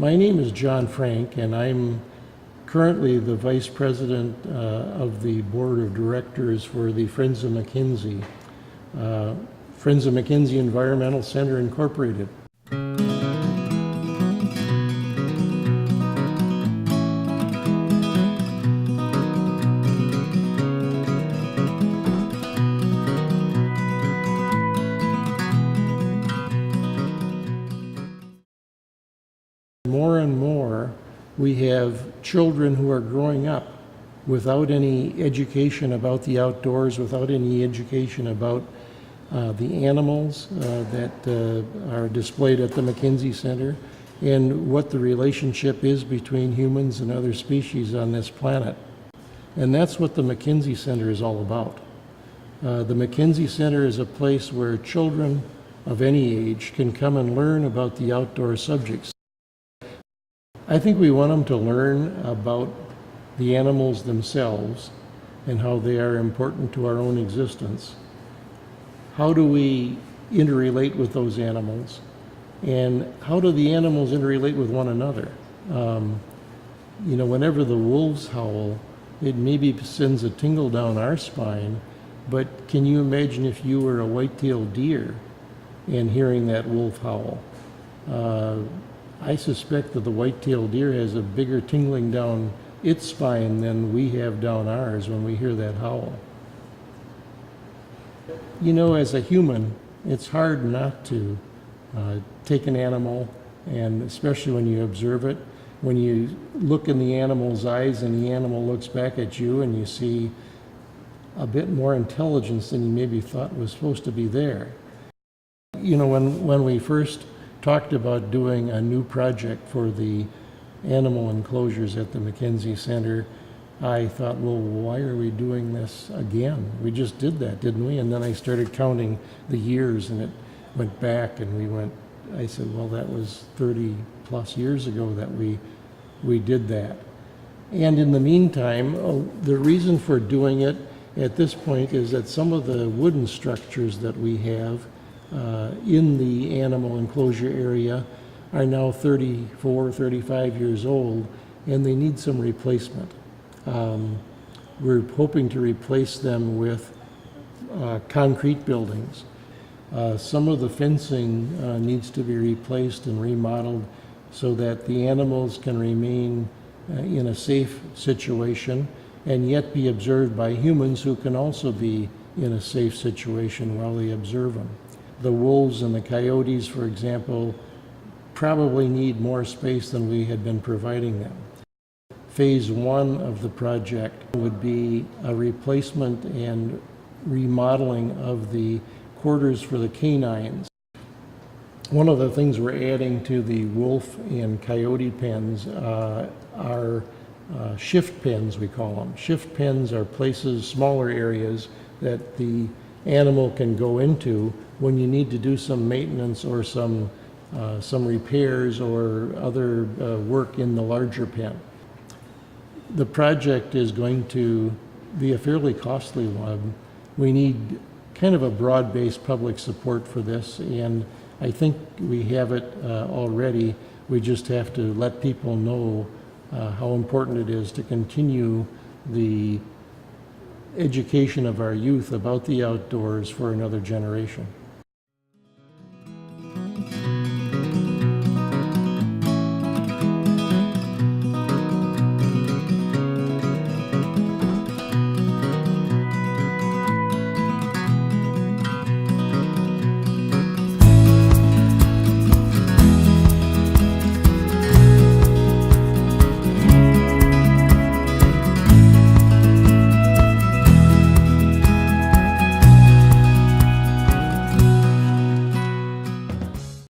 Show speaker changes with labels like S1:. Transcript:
S1: My name is John Frank, and I'm currently the Vice President of the Board of Directors for the Friends of McKinsey, Friends of McKinsey Environmental Center Incorporated. More and more, we have children who are growing up without any education about the outdoors, without any education about the animals that are displayed at the McKinsey Center, and what the relationship is between humans and other species on this planet. And that's what the McKinsey Center is all about. The McKinsey Center is a place where children of any age can come and learn about the outdoor subjects. I think we want them to learn about the animals themselves and how they are important to our own existence. How do we interrelate with those animals? And how do the animals interrelate with one another? Whenever the wolves howl, it maybe sends a tingle down our spine, but can you imagine if you were a white-tailed deer and hearing that wolf howl? I suspect that the white-tailed deer has a bigger tingling down its spine than we have down ours when we hear that howl. As a human, it's hard not to take an animal, and especially when you observe it, when you look in the animal's eyes and the animal looks back at you and you see a bit more intelligence than you maybe thought was supposed to be there. When we first talked about doing a new project for the animal enclosures at the McKinsey Center, I thought, well, why are we doing this again? We just did that, didn't we? And then I started counting the years, and it went back, and I said, well, that was 30 plus years ago that we did that. And in the meantime, the reason for doing it at this point is that some of the wooden structures that we have in the animal enclosure area are now 34, 35 years old, and they need some replacement. We're hoping to replace them with concrete buildings. Some of the fencing needs to be replaced and remodeled so that the animals can remain in a safe situation and yet be observed by humans who can also be in a safe situation while they observe them. The wolves and the coyotes, for example, probably need more space than we had been providing them. Phase one of the project would be a replacement and remodeling of the quarters for the canines. One of the things we're adding to the wolf and coyote pens are shift pens, we call them. Shift pens are places, smaller areas that the animal can go into when you need to do some maintenance or some repairs or other work in the larger pen. The project is going to be a fairly costly one. We need kind of a broad-based public support for this, and I think we have it already. We just have to let people know how important it is to continue the education of our youth about the outdoors for another generation.